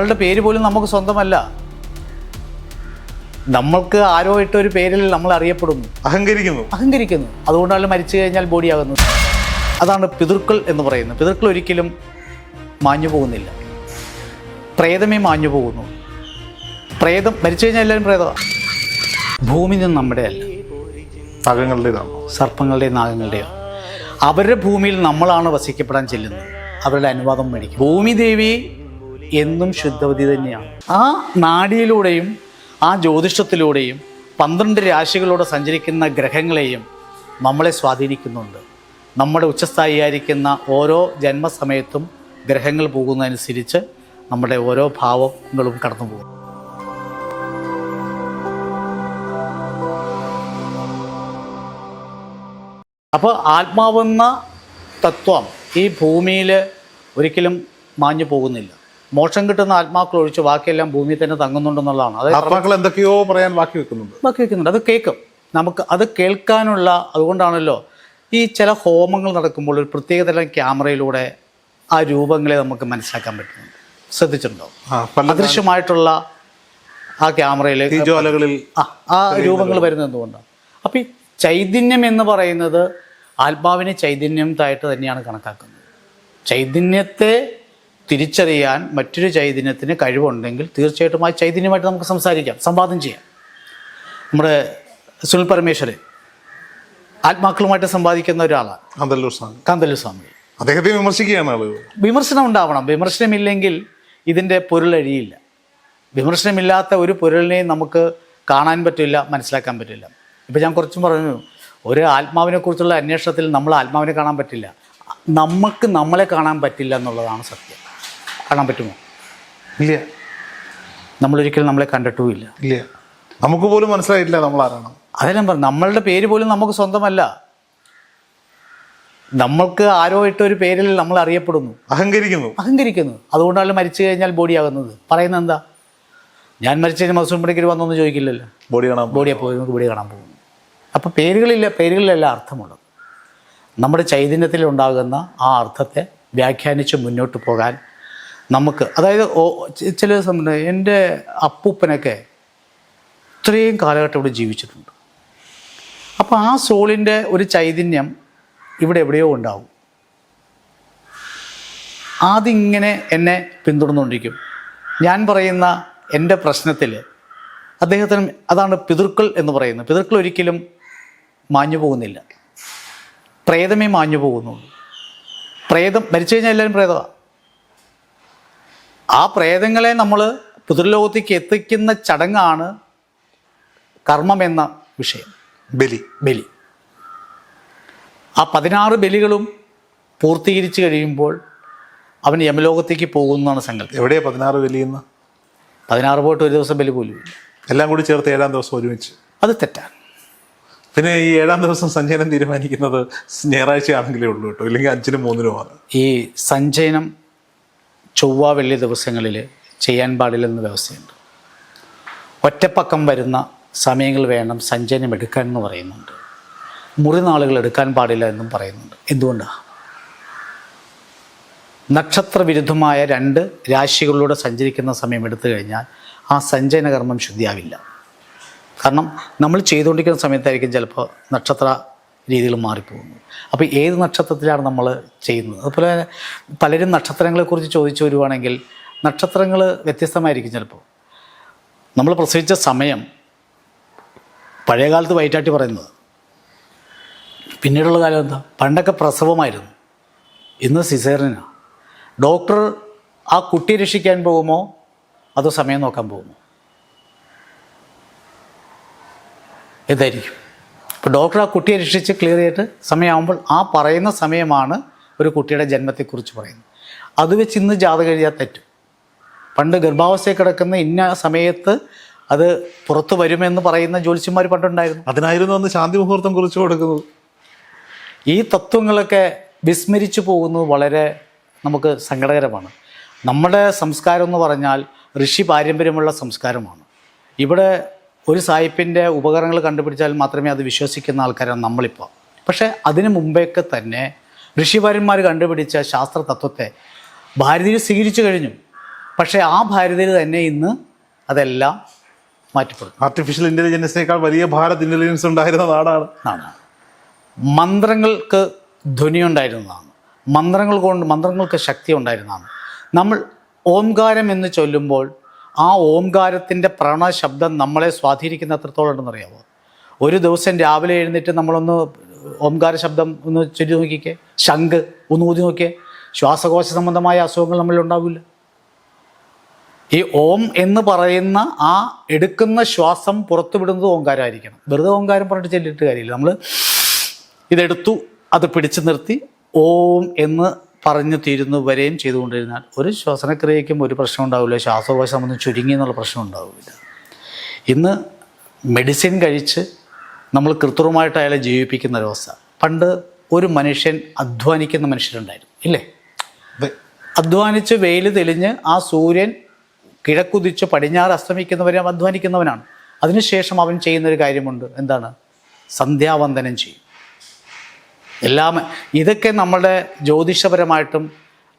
നമ്മളുടെ പേര് പോലും നമുക്ക് സ്വന്തമല്ല. നമ്മൾക്ക് ആരോ ഇട്ടൊരു പേരിൽ നമ്മൾ അറിയപ്പെടുന്നു, അഹങ്കരിക്കുന്നു. അതുകൊണ്ടാണ് മരിച്ചു കഴിഞ്ഞാൽ ബോഡിയാകുന്നത്. അതാണ് പിതൃക്കൾ എന്ന് പറയുന്നത്. പിതൃക്കൾ ഒരിക്കലും മാഞ്ഞു പോകുന്നില്ല. പ്രേതമേ മാഞ്ഞു പോകുന്നു. പ്രേതം മരിച്ചു കഴിഞ്ഞാൽ എല്ലാവരും പ്രേതമാണ്. ഭൂമി നിന്ന് നമ്മുടെ അല്ല, സർപ്പങ്ങളുടെയും നാഗങ്ങളുടെയോ. അവരുടെ ഭൂമിയിൽ നമ്മളാണ് വസിക്കപ്പെടാൻ ചെല്ലുന്നത്. അവരുടെ അനുവാദം മേടിക്കും. ഭൂമി ദേവി എന്നും ശുദ്ധവതി തന്നെയാണ്. ആ നാഡിയിലൂടെയും ആ ജ്യോതിഷത്തിലൂടെയും 12 രാശികളോടെ സഞ്ചരിക്കുന്ന ഗ്രഹങ്ങളെയും നമ്മളെ സ്വാധീനിക്കുന്നുണ്ട്. നമ്മുടെ ഉച്ചസ്ഥായിയായിരിക്കുന്ന ഓരോ ജന്മസമയത്തും ഗ്രഹങ്ങൾ പോകുന്നതനുസരിച്ച് നമ്മുടെ ഓരോ ഭാവങ്ങളും കടന്നു പോകും. അപ്പോൾ ആത്മാവെന്ന തത്വം ഈ ഭൂമിയിൽ ഒരിക്കലും മാഞ്ഞു പോകുന്നില്ല. മോക്ഷം കിട്ടുന്ന ആത്മാക്കൾ ഒഴിച്ച് ബാക്കിയെല്ലാം ഭൂമിയിൽ തന്നെ തങ്ങുന്നുണ്ടെന്നുള്ളതാണ്. ആത്മാക്കൾ എന്തൊക്കെയോ പറയാൻ ബാക്കി വെക്കുന്നുണ്ട്. അത് കേൾക്കും. നമുക്ക് അത് കേൾക്കാനുള്ള, അതുകൊണ്ടാണല്ലോ ഈ ചില ഹോമങ്ങൾ നടക്കുമ്പോൾ ഒരു പ്രത്യേകതരം ക്യാമറയിലൂടെ ആ രൂപങ്ങളെ നമുക്ക് മനസ്സിലാക്കാൻ പറ്റുന്നുണ്ട്. ശ്രദ്ധിച്ചിട്ടുണ്ടോ? അദൃശ്യമായിട്ടുള്ള ആ ക്യാമറയിൽ ആ രൂപങ്ങൾ വരുന്നത് എന്തുകൊണ്ടാണ്? അപ്പം ഈ ചൈതന്യം എന്ന് പറയുന്നത് ആത്മാവിനെ ചൈതന്യമായിട്ട് തന്നെയാണ് കണക്കാക്കുന്നത്. ചൈതന്യത്തെ തിരിച്ചറിയാൻ മറ്റൊരു ചൈതന്യത്തിന് കഴിവുണ്ടെങ്കിൽ തീർച്ചയായിട്ടും ആ ചൈതന്യമായിട്ട് നമുക്ക് സംസാരിക്കാം, സംവാദം ചെയ്യാം. നമ്മുടെ സുനിൽ പരമേശ്വരൻ ആത്മാക്കളുമായിട്ട് സംവാദിക്കുന്ന ഒരാളാണ് കാന്തല്ലൂർ സ്വാമി. അദ്ദേഹത്തെ വിമർശിക്കുകയാണ് ആളുകൾ. വിമർശനം ഉണ്ടാവണം. വിമർശനമില്ലെങ്കിൽ ഇതിൻ്റെ പൊരുളഴിയില്ല. വിമർശനമില്ലാത്ത ഒരു പൊരുളിനെയും നമുക്ക് കാണാൻ പറ്റില്ല, മനസ്സിലാക്കാൻ പറ്റില്ല. ഇപ്പം ഞാൻ കുറച്ചും പറഞ്ഞു, ഒരു ആത്മാവിനെക്കുറിച്ചുള്ള അന്വേഷണത്തിൽ നമ്മൾ ആത്മാവിനെ കാണാൻ പറ്റില്ല. നമുക്ക് നമ്മളെ കാണാൻ പറ്റില്ല എന്നുള്ളതാണ് സത്യം. കാണാൻ പറ്റുമോ? ഇല്ല. നമ്മളൊരിക്കലും നമ്മളെ കണ്ടിട്ടുമില്ല. ഇല്ല, നമുക്ക് പോലും മനസ്സിലായിട്ടില്ല നമ്മൾ ആരാണ്. അതെല്ലാം പറഞ്ഞു. നമ്മളുടെ പേര് പോലും നമുക്ക് സ്വന്തമല്ല. നമ്മൾക്ക് ആരോ ഇട്ടൊരു പേരിൽ നമ്മൾ അറിയപ്പെടുന്നു, അഹങ്കരിക്കുന്നു. അതുകൊണ്ടാണ് മരിച്ചു കഴിഞ്ഞാൽ ബോഡിയാകുന്നത്. പറയുന്നത് എന്താ? ഞാൻ മരിച്ചു കഴിഞ്ഞാൽ മസൂം പണിക്കർ വന്നൊന്നും ചോദിക്കില്ലല്ലോ. ബോഡിയെ പോയി നമുക്ക് ബോഡി കാണാൻ പോകുന്നു. അപ്പോൾ പേരുകളിലല്ല അർത്ഥമുള്ളത്. നമ്മുടെ ചൈതന്യത്തിൽ ഉണ്ടാകുന്ന ആ അർത്ഥത്തെ വ്യാഖ്യാനിച്ച് മുന്നോട്ട് പോകാൻ നമുക്ക്, അതായത് ചില സമയം എൻ്റെ അപ്പൂപ്പനൊക്കെ ഇത്രയും കാലഘട്ടം ഇവിടെ ജീവിച്ചിട്ടുണ്ട്. അപ്പോൾ ആ സോളിൻ്റെ ഒരു ചൈതന്യം ഇവിടെ എവിടെയോ ഉണ്ടാവും. അതിങ്ങനെ എന്നെ പിന്തുടർന്നുകൊണ്ടിരിക്കും. ഞാൻ പറയുന്ന എൻ്റെ പ്രശ്നത്തിൽ അദ്ദേഹത്തിന്, അതാണ് പിതൃക്കൾ എന്ന് പറയുന്നത്. പിതൃക്കൾ ഒരിക്കലും മാഞ്ഞു പോകുന്നില്ല. പ്രേതമേ മാഞ്ഞു പോകുന്നുള്ളൂ. പ്രേതം മരിച്ചു കഴിഞ്ഞാൽ എല്ലാവരും പ്രേതമാണ്. ആ പ്രേതങ്ങളെ നമ്മൾ പിതൃലോകത്തേക്ക് എത്തിക്കുന്ന ചടങ്ങാണ് കർമ്മം എന്ന വിഷയം. ബലി. ആ 16 ബലികളും പൂർത്തീകരിച്ച് കഴിയുമ്പോൾ അവൻ യമലോകത്തേക്ക് പോകുന്നതാണ് സങ്കല്പം. എവിടെയാണ് 16 ബലിയെന്ന്? 16 പോയിട്ട് ഒരു ദിവസം ബലി പോലും ഇല്ല. എല്ലാം കൂടി ചേർത്ത് 7-ാം ദിവസം ഒരുമിച്ച്. അത് തെറ്റാണ്. പിന്നെ ഈ 7-ാം ദിവസം സഞ്ചയനം തീരുമാനിക്കുന്നത് ഞായറാഴ്ച ആണെങ്കിലേ ഉള്ളൂ കേട്ടോ, ഇല്ലെങ്കിൽ 5-നും 3-നുമാണ്. ഈ സഞ്ചയനം ചൊവ്വ വെള്ളി ദിവസങ്ങളിൽ ചെയ്യാൻ പാടില്ലെന്ന് വ്യവസ്ഥയുണ്ട്. ഒറ്റപ്പക്കം വരുന്ന സമയങ്ങൾ വേണം സഞ്ചയനം എടുക്കാൻ എന്ന് പറയുന്നുണ്ട്. മുറിനാളുകൾ എടുക്കാൻ പാടില്ല എന്നും പറയുന്നുണ്ട്. എന്തുകൊണ്ടാണ്? നക്ഷത്രവിരുദ്ധമായ 2 രാശികളിലൂടെ സഞ്ചരിക്കുന്ന സമയം എടുത്തു കഴിഞ്ഞാൽ ആ സഞ്ചയനകർമ്മം ശുദ്ധിയാവില്ല. കാരണം നമ്മൾ ചെയ്തുകൊണ്ടിരിക്കുന്ന സമയത്തായിരിക്കും ചിലപ്പോൾ നക്ഷത്ര രീതികൾ മാറിപ്പോകുന്നു. അപ്പോൾ ഏത് നക്ഷത്രത്തിലാണ് നമ്മൾ ചെയ്യുന്നത്? അതുപോലെ പലരും നക്ഷത്രങ്ങളെക്കുറിച്ച് ചോദിച്ചു വരുവാണെങ്കിൽ നക്ഷത്രങ്ങൾ വ്യത്യസ്തമായിരിക്കും. ചിലപ്പോൾ നമ്മൾ പ്രസവിച്ച സമയം പഴയകാലത്ത് വയറ്റാട്ടി പറയുന്നത്. പിന്നീടുള്ള കാലം എന്താ? പണ്ടൊക്കെ പ്രസവമായിരുന്നു, ഇന്ന് സിസേറിയനാണ്. ഡോക്ടർ ആ കുട്ടിയെ രക്ഷിക്കാൻ പോകുമോ അതോ സമയം നോക്കാൻ പോകുമോ? എന്തായിരിക്കും? ഇപ്പോൾ ഡോക്ടർ ആ കുട്ടിയെ രക്ഷിച്ച് ക്ലിയർ ചെയ്തിട്ട് സമയമാകുമ്പോൾ ആ പറയുന്ന സമയമാണ് ഒരു കുട്ടിയുടെ ജന്മത്തെക്കുറിച്ച് പറയുന്നത്. അത് വെച്ച് ഇന്ന് ജാതകം എഴുതിയാൽ തെറ്റും. പണ്ട് ഗർഭാവസ്ഥയിൽ കിടക്കുന്ന ഇന്ന സമയത്ത് അത് പുറത്തു വരുമെന്ന് പറയുന്ന ജ്യോത്സ്യന്മാർ പണ്ടുണ്ടായിരുന്നു. അതിനായിരുന്നു അന്ന് ശാന്തി മുഹൂർത്തം കുറിച്ച് കൊടുക്കുന്നത്. ഈ തത്വങ്ങളൊക്കെ വിസ്മരിച്ചു പോകുന്നത് വളരെ നമുക്ക് സങ്കടകരമാണ്. നമ്മുടെ സംസ്കാരം എന്ന് പറഞ്ഞാൽ ഋഷി പാരമ്പര്യമുള്ള സംസ്കാരമാണ്. ഇവിടെ ഒരു സായിപ്പിൻ്റെ ഉപകരണങ്ങൾ കണ്ടുപിടിച്ചാൽ മാത്രമേ അത് വിശ്വസിക്കുന്ന ആൾക്കാരാണ് നമ്മളിപ്പോൾ. പക്ഷേ അതിനു മുമ്പേക്ക് തന്നെ ഋഷിവരന്മാർ കണ്ടുപിടിച്ച ശാസ്ത്ര തത്വത്തെ ഭാരതീയർ സ്വീകരിച്ചു കഴിഞ്ഞു. പക്ഷേ ആ ഭാരതീയർ തന്നെ ഇന്ന് അതെല്ലാം മാറ്റിപ്പെടും. ആർട്ടിഫിഷ്യൽ ഇന്റലിജൻസിനേക്കാൾ വലിയ ഭാരത് ഇന്റലിജൻസ് ഉണ്ടായിരുന്ന നാടാണ്. മന്ത്രങ്ങൾക്ക് ധ്വനി ഉണ്ടായിരുന്നതാണ്, മന്ത്രങ്ങൾക്ക് ശക്തി ഉണ്ടായിരുന്നതാണ്. നമ്മൾ ഓംകാരം എന്ന് ചൊല്ലുമ്പോൾ ആ ഓംകാരത്തിൻ്റെ പ്രണശബ്ദം നമ്മളെ സ്വാധീനിക്കുന്ന എത്രത്തോളം ഉണ്ടെന്നറിയാമോ? ഒരു ദിവസം രാവിലെ എഴുന്നേറ്റ് നമ്മളൊന്ന് ഓംകാര ശബ്ദം ഒന്ന് ചൊല്ലി നോക്കിക്കേ, ശംഖ് ഒന്ന് ഊതി നോക്കിയേ, ശ്വാസകോശ സംബന്ധമായ അസുഖങ്ങൾ നമ്മളിൽ ഉണ്ടാവില്ല. ഈ ഓം എന്ന് പറയുന്ന ആ എടുക്കുന്ന ശ്വാസം പുറത്തുവിടുന്നത് ഓംകാരമായിരിക്കണം. വെറുതെ ഓംകാരം പറഞ്ഞിട്ട് ചെല്ലിട്ട് കാര്യമില്ല. നമ്മൾ ഇതെടുത്തു, അത് പിടിച്ചു നിർത്തി ഓം എന്ന് പറഞ്ഞു തീരുന്നവരെയും ചെയ്തുകൊണ്ടിരുന്നാൽ ഒരു ശ്വസനക്രിയയ്ക്കും ഒരു പ്രശ്നം ഉണ്ടാവില്ല, ശ്വാസകോശം സംബന്ധം ചുരുങ്ങി എന്നുള്ള പ്രശ്നം ഉണ്ടാവില്ല. ഇന്ന് മെഡിസിൻ കഴിച്ച് നമ്മൾ കൃത്രിമമായിട്ട് അയാളെ ജീവിപ്പിക്കുന്ന ഒരവസ്ഥ. പണ്ട് ഒരു മനുഷ്യൻ അധ്വാനിക്കുന്ന മനുഷ്യരുണ്ടായിരുന്നു, ഇല്ലേ? അധ്വാനിച്ച് വെയിൽ തെളിഞ്ഞ് ആ സൂര്യൻ കിഴക്കുതിച്ച് പടിഞ്ഞാറ് അസ്തമിക്കുന്നവരെ അധ്വാനിക്കുന്നവനാണ്. അതിനുശേഷം അവൻ ചെയ്യുന്നൊരു കാര്യമുണ്ട്. എന്താണ്? സന്ധ്യാവന്ദനം ചെയ്യും. ഇതൊക്കെ നമ്മുടെ ജ്യോതിഷപരമായിട്ടും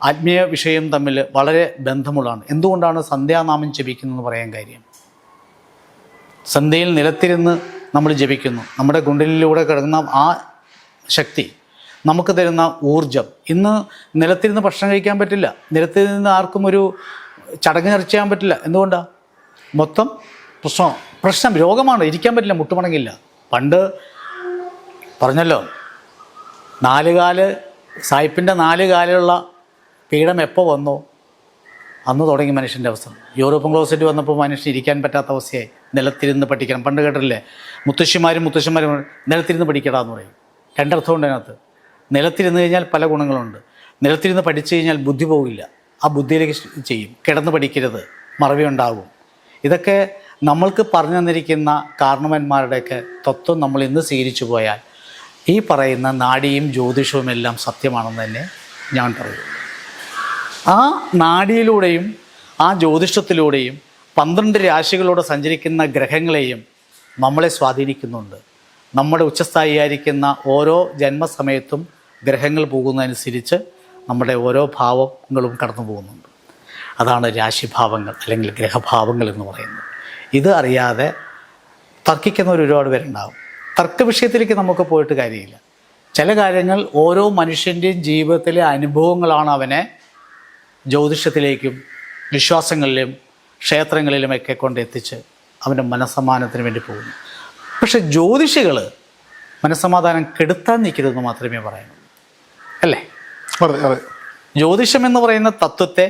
ആത്മീയ വിഷയം തമ്മിൽ വളരെ ബന്ധമുള്ളതാണ്. എന്തുകൊണ്ടാണ് സന്ധ്യാനാമം ജപിക്കുന്നതെന്ന് പറയാൻ കാര്യം? സന്ധ്യയിൽ നിലത്തിരുന്ന് നമ്മൾ ജപിക്കുന്നു. നമ്മുടെ കുണ്ടലിലൂടെ കിടക്കുന്ന ആ ശക്തി നമുക്ക് തരുന്ന ഊർജം. ഇന്ന് നിലത്തിരുന്ന് ഭക്ഷണം കഴിക്കാൻ പറ്റില്ല, നിലത്തിരുന്ന് ആർക്കും ഒരു ചടങ്ങ് ചർച്ച ചെയ്യാൻ പറ്റില്ല. എന്തുകൊണ്ടാണ്? മൊത്തം പ്രശ്നം രോഗമാണ്, ഇരിക്കാൻ പറ്റില്ല, മുട്ടുമടങ്ങില്ല. പണ്ട് പറഞ്ഞല്ലോ, സായിപ്പിൻ്റെ 4 കാലുള്ള പീഠം എപ്പോൾ വന്നോ അന്ന് തുടങ്ങി മനുഷ്യൻ്റെ അവസ്ഥ. യൂറോപ്യൻ ക്ലോസറ്റ് വന്നപ്പോൾ മനുഷ്യൻ ഇരിക്കാൻ പറ്റാത്ത അവസ്ഥയായി. നിലത്തിരുന്ന് പഠിക്കണം. പണ്ട് കേട്ടില്ലേ, മുത്തശ്ശിമാരും നിലത്തിരുന്ന് പഠിക്കടാന്ന് പറയും. രണ്ടർത്ഥമുണ്ട് അതിനകത്ത്. നിലത്തിരുന്ന് കഴിഞ്ഞാൽ പല ഗുണങ്ങളുണ്ട്. നിലത്തിരുന്ന് പഠിച്ചു കഴിഞ്ഞാൽ ബുദ്ധി പോകില്ല, ആ ബുദ്ധിയിലേക്ക് ചെയ്യും. കിടന്ന് പഠിക്കരുത്, മറവി ഉണ്ടാകും. ഇതൊക്കെ നമ്മൾക്ക് പറഞ്ഞു തന്നിരിക്കുന്ന കാരണവന്മാരുടെയൊക്കെ തത്വം നമ്മൾ ഇന്ന് സ്വീകരിച്ചു പോയാൽ ഈ പറയുന്ന നാഡിയും ജ്യോതിഷവും എല്ലാം സത്യമാണെന്ന് തന്നെ ഞാൻ പറയും. ആ നാഡിയിലൂടെയും ആ ജ്യോതിഷത്തിലൂടെയും 12 രാശികളോട് സഞ്ചരിക്കുന്ന ഗ്രഹങ്ങളെയും നമ്മളെ സ്വാധീനിക്കുന്നുണ്ട്. നമ്മുടെ ഉച്ചസ്ഥായിയായിരിക്കുന്ന ഓരോ ജന്മസമയത്തും ഗ്രഹങ്ങൾ പോകുന്നതനുസരിച്ച് നമ്മുടെ ഓരോ ഭാവങ്ങളും കടന്നു പോകുന്നുണ്ട്. അതാണ് രാശിഭാവങ്ങൾ അല്ലെങ്കിൽ ഗ്രഹഭാവങ്ങൾ എന്ന് പറയുന്നത്. ഇത് അറിയാതെ തർക്കിക്കുന്നവർ ഒരുപാട് പേരുണ്ടാകും. തർക്ക വിഷയത്തിലേക്ക് നമുക്ക് പോയിട്ട് കാര്യമില്ല. ചില കാര്യങ്ങൾ ഓരോ മനുഷ്യൻ്റെയും ജീവിതത്തിലെ അനുഭവങ്ങളാണ് അവനെ ജ്യോതിഷത്തിലേക്കും വിശ്വാസങ്ങളിലും ക്ഷേത്രങ്ങളിലുമൊക്കെ കൊണ്ടെത്തിച്ച് അവൻ്റെ മനസ്സമാധാനത്തിന് വേണ്ടി പോകുന്നു. പക്ഷെ ജ്യോതിഷികൾ മനസ്സമാധാനം കെടുത്താൻ നിൽക്കരുതെന്ന് മാത്രമേ പറയുന്നുള്ളൂ, അല്ലേ? ജ്യോതിഷം എന്ന് പറയുന്ന തത്വത്തെ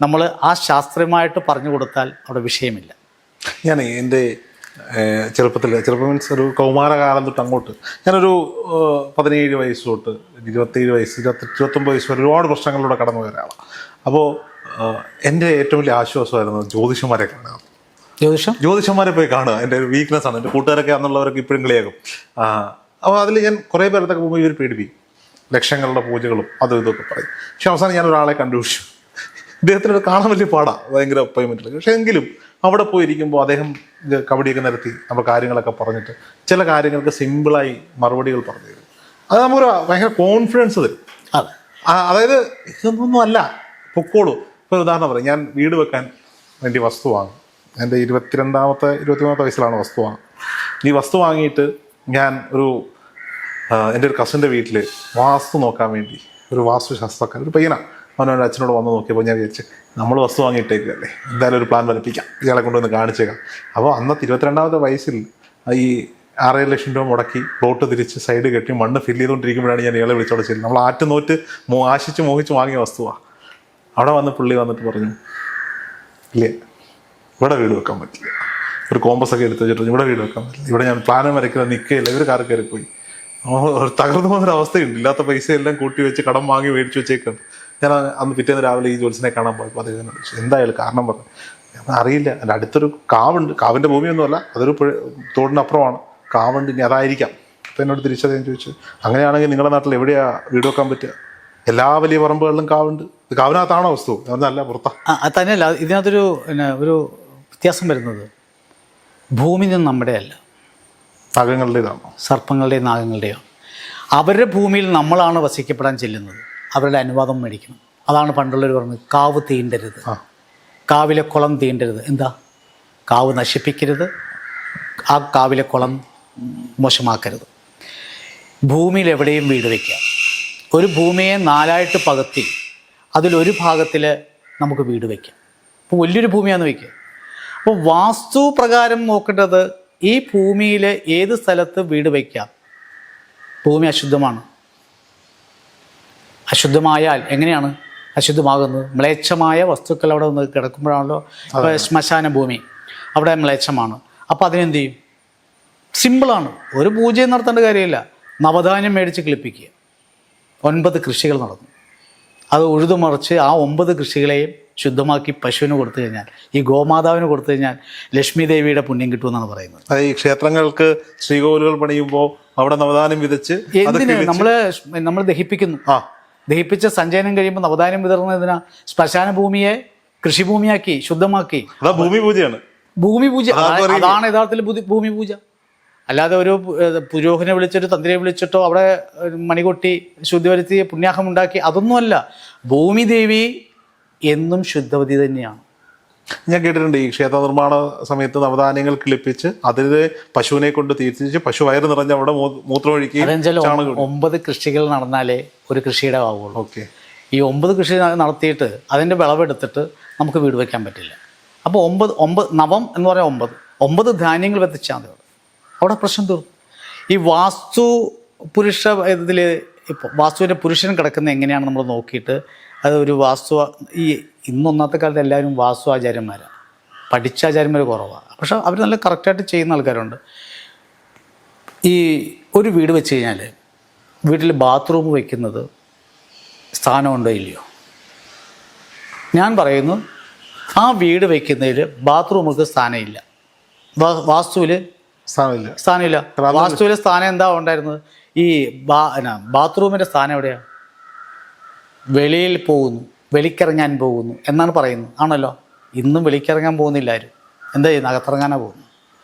നമ്മൾ ആ ശാസ്ത്രീയമായിട്ട് പറഞ്ഞു കൊടുത്താൽ അവിടെ വിഷയമില്ല. ഞാൻ എൻ്റെ ചെറുപ്പം മീൻസ് ഒരു കൗമാരകാലം തൊട്ട് അങ്ങോട്ട് ഞാനൊരു 17 വയസ്സ് തൊട്ട് 27 വയസ്സ് 29 വയസ്സ് വരെ ഒരുപാട് പ്രശ്നങ്ങളിലൂടെ കടന്നു പോയ ഒരാളാണ്. അപ്പോൾ എൻ്റെ ഏറ്റവും വലിയ ആശ്വാസമായിരുന്നു ജ്യോതിഷന്മാരെ കാണുക. ജ്യോതിഷന്മാരെ പോയി കാണുക എൻ്റെ ഒരു വീക്ക്നെസ് ആണ്. എൻ്റെ കൂട്ടുകാരൊക്കെ അന്നുള്ളവരൊക്കെ ഇപ്പോഴും കളിയാകും. അപ്പോൾ അതിൽ ഞാൻ കുറേ പേരത്തൊക്കെ പോകുമ്പോൾ ഇവർ പേടിപ്പിക്കും, ലക്ഷങ്ങളുടെ പൂജകളും അതും ഇതൊക്കെ പറയും. പക്ഷെ അവസാനം ഞാൻ ഒരാളെ കണ്ടുപിടിച്ചു. ഇദ്ദേഹത്തിനത് കാണാൻ വലിയ പാടാണ്, ഭയങ്കര അപ്പോയിൻമെൻറ്റ്. പക്ഷേ എങ്കിലും അവിടെ പോയിരിക്കുമ്പോൾ അദ്ദേഹം കബഡിയൊക്കെ നിരത്തി നമ്മൾ കാര്യങ്ങളൊക്കെ പറഞ്ഞിട്ട് ചില കാര്യങ്ങൾക്ക് സിമ്പിളായി മറുപടികൾ പറഞ്ഞു തരും. അത് നമുക്കൊരു ഭയങ്കര കോൺഫിഡൻസ് തരും. അതായത് ഇതൊന്നും അല്ല, പൊക്കോളൂ. ഇപ്പോൾ ഉദാഹരണം പറയും, ഞാൻ വീട് വെക്കാൻ വേണ്ടി വസ്തു വാങ്ങും. എൻ്റെ 23 വയസ്സിലാണ് വസ്തു വാങ്ങും. ഈ വസ്തു വാങ്ങിയിട്ട് ഞാൻ എൻ്റെ ഒരു കസിൻ്റെ വീട്ടിൽ വാസ്തു നോക്കാൻ വേണ്ടി ഒരു വാസ്തുശാസ്ത്രക്കാരൻ ഒരു പയ്യനാണ്, അവനവൻ്റെ അച്ഛനോട് വന്ന് നോക്കിയപ്പോൾ ഞാൻ വിചാരിച്ചു നമ്മൾ വസ്തു വാങ്ങിയിട്ടേക്കല്ലേ, എന്തായാലും ഒരു പ്ലാൻ വരപ്പിക്കാം, ഇയാളെ കൊണ്ടുവന്ന് കാണിച്ചേക്കാം. അപ്പോൾ അന്നത്തെ 22 വയസ്സിൽ ഈ 6-7 ലക്ഷം രൂപ മുടക്കി പ്ലോട്ട് തിരിച്ച് സൈഡ് കെട്ടി മണ്ണ് ഫില്ല് ചെയ്തുകൊണ്ടിരിക്കുമ്പോഴാണ് ഞാൻ ഇയാളെ വിളിച്ചോടെ ചെല്ലുന്നത്. നമ്മൾ ആറ്റുനോറ്റ് ആശിച്ച് മോഹിച്ച് വാങ്ങിയ വസ്തുവാണ്. അവിടെ വന്ന് പുള്ളി വന്നിട്ട് പറഞ്ഞു, ഇല്ലേ ഇവിടെ വീട് വെക്കാൻ പറ്റില്ല, ഒരു കോമ്പസൊക്കെ എടുത്ത് വെച്ചിട്ട് ഇവിടെ വീട് വെക്കാൻ പറ്റില്ല, ഇവിടെ ഞാൻ പ്ലാനും വരയ്ക്കുക നിൽക്കുകയില്ല, ഇവർ കാർ കയറി പോയി. ഒരു തകർന്നു പോകുന്നൊരു അവസ്ഥയുണ്ട്. ഇല്ലാത്ത പൈസ എല്ലാം കൂട്ടി വെച്ച് കടം വാങ്ങി മേടിച്ച് വെച്ചേക്കാണ്. ഞാൻ അന്ന് പിറ്റേന്ന് രാവിലെ ഈ ജോത്സ്യനെ കാണാൻ പോയപ്പോൾ അദ്ദേഹം എന്തായാലും കാരണം പറഞ്ഞു. ഞാൻ അറിയില്ല, എൻ്റെ അടുത്തൊരു കാവുണ്ട്, കാവിൻ്റെ ഭൂമിയൊന്നുമല്ല, അതൊരു തോടിനപ്പുറമാണ്, കാവുണ്ട്, ഇനി അതായിരിക്കാം. അപ്പം എന്നോട് തിരിച്ചറിയാൻ ചോദിച്ചു, അങ്ങനെയാണെങ്കിൽ നിങ്ങളുടെ നാട്ടിൽ എവിടെയാണ് വീട് വെക്കാൻ പറ്റുക? എല്ലാ വലിയ പറമ്പുകളിലും കാവുണ്ട്, കാവിനകത്താണോ വസ്തു? അല്ല, പുറത്താ. തന്നെയല്ല, ഇതിനകത്തൊരു ഒരു വ്യത്യാസം വരുന്നത്, ഭൂമി നിന്ന് നമ്മുടെ അല്ല, നാഗങ്ങളുടേതാണോ? സർപ്പങ്ങളുടെയും നാഗങ്ങളുടെയോ. അവരുടെ ഭൂമിയിൽ നമ്മളാണ് വസിക്കപ്പെടാൻ ചെല്ലുന്നത്, അവരുടെ അനുവാദം മേടിക്കണം. അതാണ് പണ്ടുള്ളവർ പറഞ്ഞത്, കാവ് തീണ്ടരുത്. കാവിലെ കുളം തീണ്ടരുത്. എന്താ? കാവ് നശിപ്പിക്കരുത്, ആ കാവിലെ കുളം മോശമാക്കരുത്. ഭൂമിയിൽ എവിടെയും വീട് വയ്ക്കുക. ഒരു ഭൂമിയെ 4ആയിട്ട് പകർത്തി അതിലൊരു ഭാഗത്തിൽ നമുക്ക് വീട് വയ്ക്കാം. അപ്പോൾ വലിയൊരു ഭൂമിയാണെന്ന് വയ്ക്കുക. അപ്പോൾ വാസ്തു പ്രകാരം നോക്കേണ്ടത് ഈ ഭൂമിയിൽ ഏത് സ്ഥലത്ത് വീട് വയ്ക്കാം. ഭൂമി അശുദ്ധമാണ്. അശുദ്ധമായാൽ എങ്ങനെയാണ് അശുദ്ധമാകുന്നത്? മ്ലേച്ഛമായ വസ്തുക്കൾ അവിടെ ഒന്ന് കിടക്കുമ്പോഴാണല്ലോ. ഇപ്പോൾ ശ്മശാന ഭൂമി അവിടെ മ്ലേച്ഛമാണ്. അപ്പോൾ അതിനെന്ത് ചെയ്യും? സിമ്പിളാണ്, ഒരു പൂജയും നടത്തേണ്ട കാര്യമില്ല. നവധാന്യം മേടിച്ച് കിളിപ്പിക്കുക. 9 കൃഷികൾ നടന്നു. അത് ഉഴുതുമറിച്ച് ആ 9 കൃഷികളെയും ശുദ്ധമാക്കി പശുവിന് കൊടുത്തു കഴിഞ്ഞാൽ, ഈ ഗോമാതാവിന് കൊടുത്തു കഴിഞ്ഞാൽ ലക്ഷ്മി ദേവിയുടെ പുണ്യം കിട്ടുമെന്നാണ് പറയുന്നത്. ഈ ക്ഷേത്രങ്ങൾക്ക് ശ്രീകോവിലുകൾ പണിയുമ്പോൾ അവിടെ നവധാന്യം വിതച്ച് എന്തിന് നമ്മൾ ദഹിപ്പിക്കുന്നു. ദഹിപ്പിച്ച സഞ്ചയനം കഴിയുമ്പോൾ നവധാന്യം വിതറുന്നതിനാ ശ്മശാന ഭൂമിയെ കൃഷിഭൂമിയാക്കി ശുദ്ധമാക്കി. ഭൂമി പൂജയാണ്. ഭൂമി പൂജ അതാണ് യഥാർത്ഥത്തിൽ ഭൂമി പൂജ. അല്ലാതെ ഒരു പുരോഹിതനെ വിളിച്ചിട്ടോ തന്ത്രിയെ വിളിച്ചിട്ടോ അവിടെ മണികൊട്ടി ശുദ്ധി വരുത്തി പുണ്യാഹം ഉണ്ടാക്കി അതൊന്നുമല്ല. ഭൂമി ദേവി എന്നും ശുദ്ധവതി തന്നെയാണ്. ഞാൻ കേട്ടിട്ടുണ്ട് ഈ ക്ഷേത്ര നിർമ്മാണ സമയത്ത് നവധാന്യങ്ങൾ കിളിപ്പിച്ച് അതിൽ പശുവിനെ കൊണ്ട് തീർത്തിച്ച് പശു വയറ് നിറഞ്ഞ് അവിടെ മൂത്രമൊഴുക്കി 9 കൃഷികൾ നടന്നാലേ ഒരു കൃഷിയുടെ ആവുള്ളൂ. ഓക്കെ. ഈ 9 കൃഷി നടത്തിയിട്ട് അതിൻ്റെ വിളവെടുത്തിട്ട് നമുക്ക് വീട് വയ്ക്കാൻ പറ്റില്ല. അപ്പോൾ 9 നവം എന്ന് പറഞ്ഞാൽ 9 ധാന്യങ്ങൾ വെത്തിച്ചാൽ മതി. അവിടെ പ്രശ്നം തീർന്നു. ഈ വാസ്തു പുരുഷ ഇതിൽ ഇപ്പോൾ വാസ്തുവിൻ്റെ പുരുഷൻ കിടക്കുന്ന എങ്ങനെയാണ് നമ്മൾ നോക്കിയിട്ട് അത് ഒരു ഇന്നൊന്നാമത്തെ കാലത്ത് എല്ലാവരും വാസ്തു ആചാര്യന്മാരാണ്. പഠിച്ച ആചാര്യന്മാർ കുറവാണ്. പക്ഷെ അവർ നല്ല കറക്റ്റായിട്ട് ചെയ്യുന്ന ആൾക്കാരുണ്ട്. ഈ ഒരു വീട് വെച്ച് കഴിഞ്ഞാൽ വീട്ടിൽ ബാത്റൂം വയ്ക്കുന്നത് സ്ഥാനമുണ്ടോ ഇല്ലയോ? ഞാൻ പറയുന്നു ആ വീട് വയ്ക്കുന്നതിൽ ബാത്റൂമുക്ക് സ്ഥാനമില്ല. വാസ്തുവിൽ സ്ഥാനമില്ല. വാസ്തുവിലെ സ്ഥാനം എന്താ ഉണ്ടായിരുന്നത്? ഈ ബാത്റൂമിൻ്റെ സ്ഥാനം എവിടെയാണ്? വെളിയിൽ പോകുന്നു, വെളിക്കിറങ്ങാൻ പോകുന്നു എന്നാണ് പറയുന്നത്. ആണല്ലോ. ഇന്നും വെളിക്കിറങ്ങാൻ പോകുന്നില്ല ആരും. എന്താ ചെയ്യുന്നത്? അകത്തിറങ്ങാനാണ് പോകുന്നത്.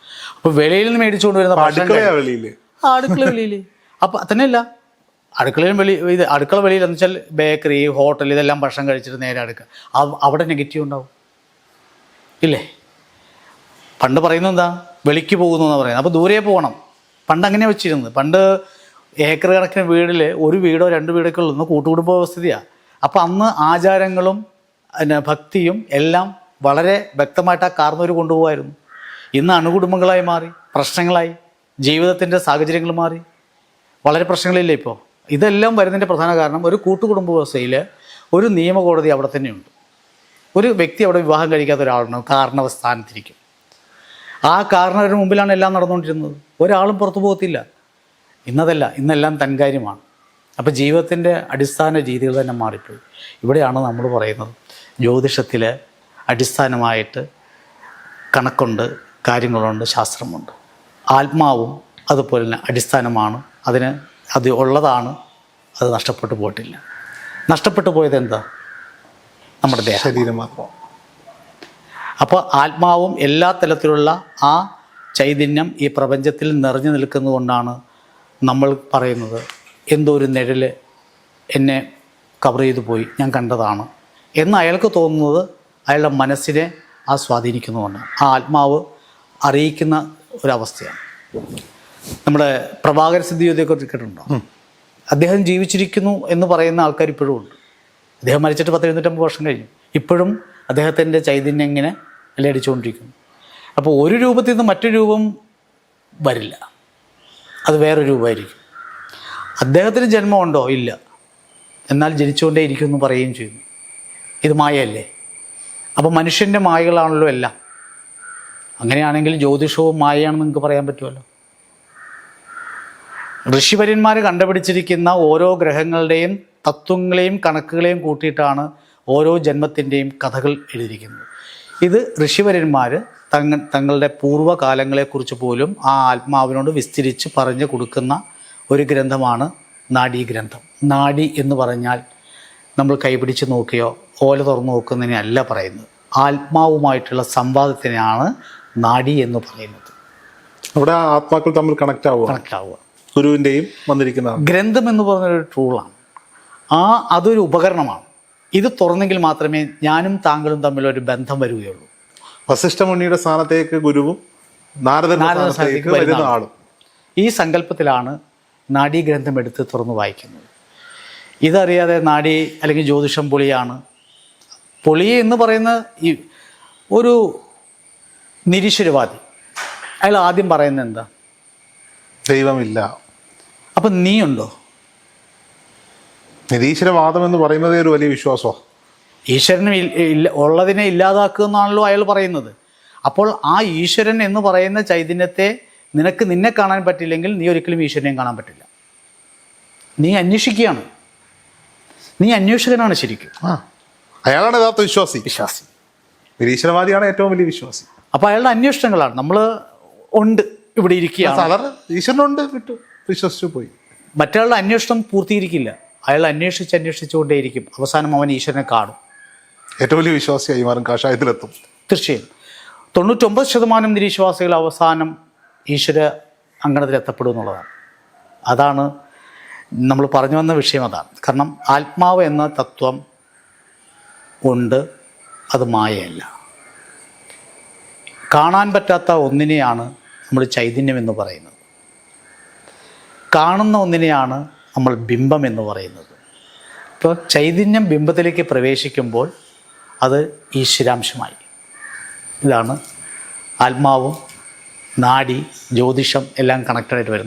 അപ്പോൾ വെളിയിൽ നിന്ന് മേടിച്ചുകൊണ്ട് വരുന്ന അടുക്കള വെളിയിൽ. അപ്പം തന്നെയല്ല, അടുക്കളയിലും അടുക്കള വെളിയിൽ എന്ന് വെച്ചാൽ ബേക്കറി, ഹോട്ടൽ ഇതെല്ലാം ഭക്ഷണം കഴിച്ചിട്ട് നേരെ അടുക്കുക. അവിടെ നെഗറ്റീവ് ഉണ്ടാവും ഇല്ലേ? പണ്ട് പറയുന്നത് എന്താ? വെളിക്ക് പോകുന്നു എന്നാണ് പറയുന്നത്. അപ്പോൾ ദൂരെ പോകണം. പണ്ട് അങ്ങനെ വെച്ചിരുന്നത്. പണ്ട് ഏക്കർ കണക്കിന് വീടിൽ ഒരു വീടോ 2 വീടൊക്കെ ഉള്ളൂ. കൂട്ടുകുടുംബ വ്യവസ്ഥിതിയാണ്. അപ്പോൾ അന്ന് ആചാരങ്ങളും ഭക്തിയും എല്ലാം വളരെ വ്യക്തമായിട്ട് ആ കാർന്നവർ കൊണ്ടുപോകായിരുന്നു. ഇന്ന് അണുകുടുംബങ്ങളായി മാറി, പ്രശ്നങ്ങളായി, ജീവിതത്തിൻ്റെ സാഹചര്യങ്ങൾ മാറി, വളരെ പ്രശ്നങ്ങളില്ലേ ഇപ്പോൾ. ഇതെല്ലാം വരുന്നതിൻ്റെ പ്രധാന കാരണം ഒരു കൂട്ടുകുടുംബ വ്യവസ്ഥയിൽ ഒരു നിയമകോടതി അവിടെ തന്നെയുണ്ട്. ഒരു വ്യക്തി അവിടെ വിവാഹം കഴിക്കാത്ത ഒരാളുണ്ടാവും, കാരണവ സ്ഥാനത്തിരിക്കും. ആ കാരണവരുടെ മുമ്പിലാണ് എല്ലാം നടന്നുകൊണ്ടിരുന്നത്. ഒരാളും പുറത്തു പോകത്തില്ല. ഇന്നതല്ല, ഇന്നെല്ലാം തൻകാര്യമാണ്. അപ്പോൾ ജീവിതത്തിൻ്റെ അടിസ്ഥാന രീതികൾ തന്നെ മാറിപ്പോയി. ഇവിടെയാണ് നമ്മൾ പറയുന്നത് ജ്യോതിഷത്തിൽ അടിസ്ഥാനമായിട്ട് കണക്കുണ്ട്, കാര്യങ്ങളുണ്ട്, ശാസ്ത്രമുണ്ട്. ആത്മാവും അതുപോലെ തന്നെ അടിസ്ഥാനമാണ്. അത് ഉള്ളതാണ്. അത് നഷ്ടപ്പെട്ടു പോയിട്ടില്ല. നഷ്ടപ്പെട്ടു പോയത് എന്താ? നമ്മുടെ ശരീരം മാത്രം. അപ്പോൾ ആത്മാവും എല്ലാ തലത്തിലുള്ള ആ ചൈതന്യം ഈ പ്രപഞ്ചത്തിൽ നിറഞ്ഞു നിൽക്കുന്നതുകൊണ്ടാണ് നമ്മൾ പറയുന്നത് എന്തോ ഒരു നിഴൽ എന്നെ കവർ ചെയ്തു പോയി, ഞാൻ കണ്ടതാണ് എന്ന് അയാൾക്ക് തോന്നുന്നത് അയാളുടെ മനസ്സിനെ ആ സ്വാധീനിക്കുന്നതുകൊണ്ടാണ്. ആ ആത്മാവ് അറിയിക്കുന്ന ഒരവസ്ഥയാണ്. നമ്മുടെ പ്രഭാകര സിദ്ധിയോധയെക്കുറിച്ച് കേട്ടിട്ടുണ്ടോ? അദ്ദേഹം ജീവിച്ചിരിക്കുന്നു എന്ന് പറയുന്ന ആൾക്കാർ ഇപ്പോഴും ഉണ്ട്. അദ്ദേഹം മരിച്ചിട്ട് 10-750 വർഷം കഴിഞ്ഞു. ഇപ്പോഴും അദ്ദേഹത്തിൻ്റെ ചൈതന്യം ഇങ്ങനെ അടിച്ചുകൊണ്ടിരിക്കുന്നു. അപ്പോൾ ഒരു രൂപത്തിൽ നിന്ന് മറ്റൊരു രൂപം വരില്ല, അത് വേറെ രൂപമായിരിക്കും. അദ്ദേഹത്തിന് ജന്മമുണ്ടോ? ഇല്ല. എന്നാൽ ജനിച്ചുകൊണ്ടേ ഇരിക്കുമെന്ന് പറയുകയും ചെയ്യുന്നു. ഇത് മായയല്ലേ? അപ്പോൾ മനുഷ്യൻ്റെ മായകളാണല്ലോ എല്ലാം. അങ്ങനെയാണെങ്കിൽ ജ്യോതിഷവും മായയാണെന്ന് നിങ്ങൾക്ക് പറയാൻ പറ്റുമല്ലോ. ഋഷിവര്യന്മാർ കണ്ടുപിടിച്ചിരിക്കുന്ന ഓരോ ഗ്രഹങ്ങളുടെയും തത്വങ്ങളെയും കണക്കുകളെയും കൂട്ടിയിട്ടാണ് ഓരോ ജന്മത്തിൻ്റെയും കഥകൾ എഴുതിയിരിക്കുന്നത്. ഇത് ഋഷിവര്യന്മാർ തങ്ങളുടെ പൂർവ്വകാലങ്ങളെക്കുറിച്ച് പോലും ആ ആത്മാവിനോട് വിസ്തരിച്ച് പറഞ്ഞു കൊടുക്കുന്ന ഒരു ഗ്രന്ഥമാണ് നാഡീഗ്രന്ഥം. നാഡി എന്ന് പറഞ്ഞാൽ നമ്മൾ കൈപിടിച്ച് നോക്കിയോ ഓല തുറന്നു നോക്കുന്നതിനെ അല്ല പറയുന്നത്. ആത്മാവുമായിട്ടുള്ള സംവാദത്തിനെയാണ് നാഡി എന്ന് പറയുന്നത്. അവിടെ ആത്മാക്കൾ തമ്മിൽ കണക്റ്റ് ആവുക. ഗുരുവിൻ്റെയും വന്നിരിക്കുന്ന ഗ്രന്ഥം എന്ന് പറഞ്ഞൊരു ടൂളാണ്. അതൊരു ഉപകരണമാണ്. ഇത് തുറന്നെങ്കിൽ മാത്രമേ ഞാനും താങ്കളും തമ്മിലൊരു ബന്ധം വരികയുള്ളൂ. വസിഷ്ഠ മുനിയുടെ സ്ഥാനത്തേക്ക് ഗുരുവും നാരദന്റെ സ്ഥാനത്തേക്ക് വരുന്ന ആളും. ഈ സങ്കല്പത്തിലാണ് നാഡീഗ്രന്ഥം എടുത്ത് തുറന്നു വായിക്കുന്നത്. ഇതറിയാതെ നാഡി അല്ലെങ്കിൽ ജ്യോതിഷം പൊളിയാണ്. പൊളി എന്ന് പറയുന്ന ഈ ഒരു നിരീശ്വരവാദി, അയാൾ ആദ്യം പറയുന്നത് എന്താ? ദൈവമില്ല. അപ്പം നീയുണ്ടോ? നിരീശ്വരവാദം എന്ന് പറയുന്നതേ ഒരു വലിയ വിശ്വാസമാണ്. ഈശ്വരന് ഉള്ളതിനെ ഇല്ലാതാക്കുക എന്നാണല്ലോ അയാൾ പറയുന്നത്. അപ്പോൾ ആ ഈശ്വരൻ എന്ന് പറയുന്ന ചൈതന്യത്തെ നിന്നെ കാണാൻ പറ്റില്ലെങ്കിൽ നീ ഒരിക്കലും ഈശ്വരനെയും കാണാൻ പറ്റില്ല. നീ അന്വേഷിക്കുകയാണ്, നീ അന്വേഷകനാണ് ശരിക്കും. അയാളാണ് യഥാർത്ഥ വിശ്വാസി. നിരീശ്വരവാദിയാണ് ഏറ്റവും വലിയ വിശ്വാസി. അപ്പോൾ അയാളുടെ അന്വേഷണങ്ങളാണ്. നമ്മൾ ഉണ്ട്, ഇവിടെ ഇരിക്കുകയാണ്, ഈശ്വരനുണ്ട്, വിട്ടു വിശ്വസിച്ചു പോയി. മറ്റയാളുടെ അന്വേഷണം പൂർത്തീകരിക്കില്ല. അയാൾ അന്വേഷിച്ചുകൊണ്ടേയിരിക്കും. അവസാനം അവൻ ഈശ്വരനെ കാണും, ഏറ്റവും വലിയ വിശ്വാസിയായി മാറും, കാഷായത്തിലെത്തും. തീർച്ചയായും 99% നിരീശ്വാസികൾ അവസാനം ഈശ്വര അങ്കണത്തിലെത്തപ്പെടും എന്നുള്ളതാണ്. അതാണ് നമ്മൾ പറഞ്ഞു വന്ന വിഷയം. അതാണ് കാരണം ആത്മാവ് എന്ന തത്വം ഉണ്ട്, അത് മായയല്ല. കാണാൻ പറ്റാത്ത ഒന്നിനെയാണ് നമ്മൾ ചൈതന്യം എന്ന് പറയുന്നത്. കാണുന്ന ഒന്നിനെയാണ് നമ്മൾ ബിംബം എന്ന് പറയുന്നത്. ഇപ്പോൾ ചൈതന്യം ബിംബത്തിലേക്ക് പ്രവേശിക്കുമ്പോൾ അത് ഈശ്വരാംശമായി. ഇതാണ് ആത്മാവും നാഡി ജ്യോതിഷം എല്ലാം കണക്റ്റഡായിട്ട് വരുന്നത്.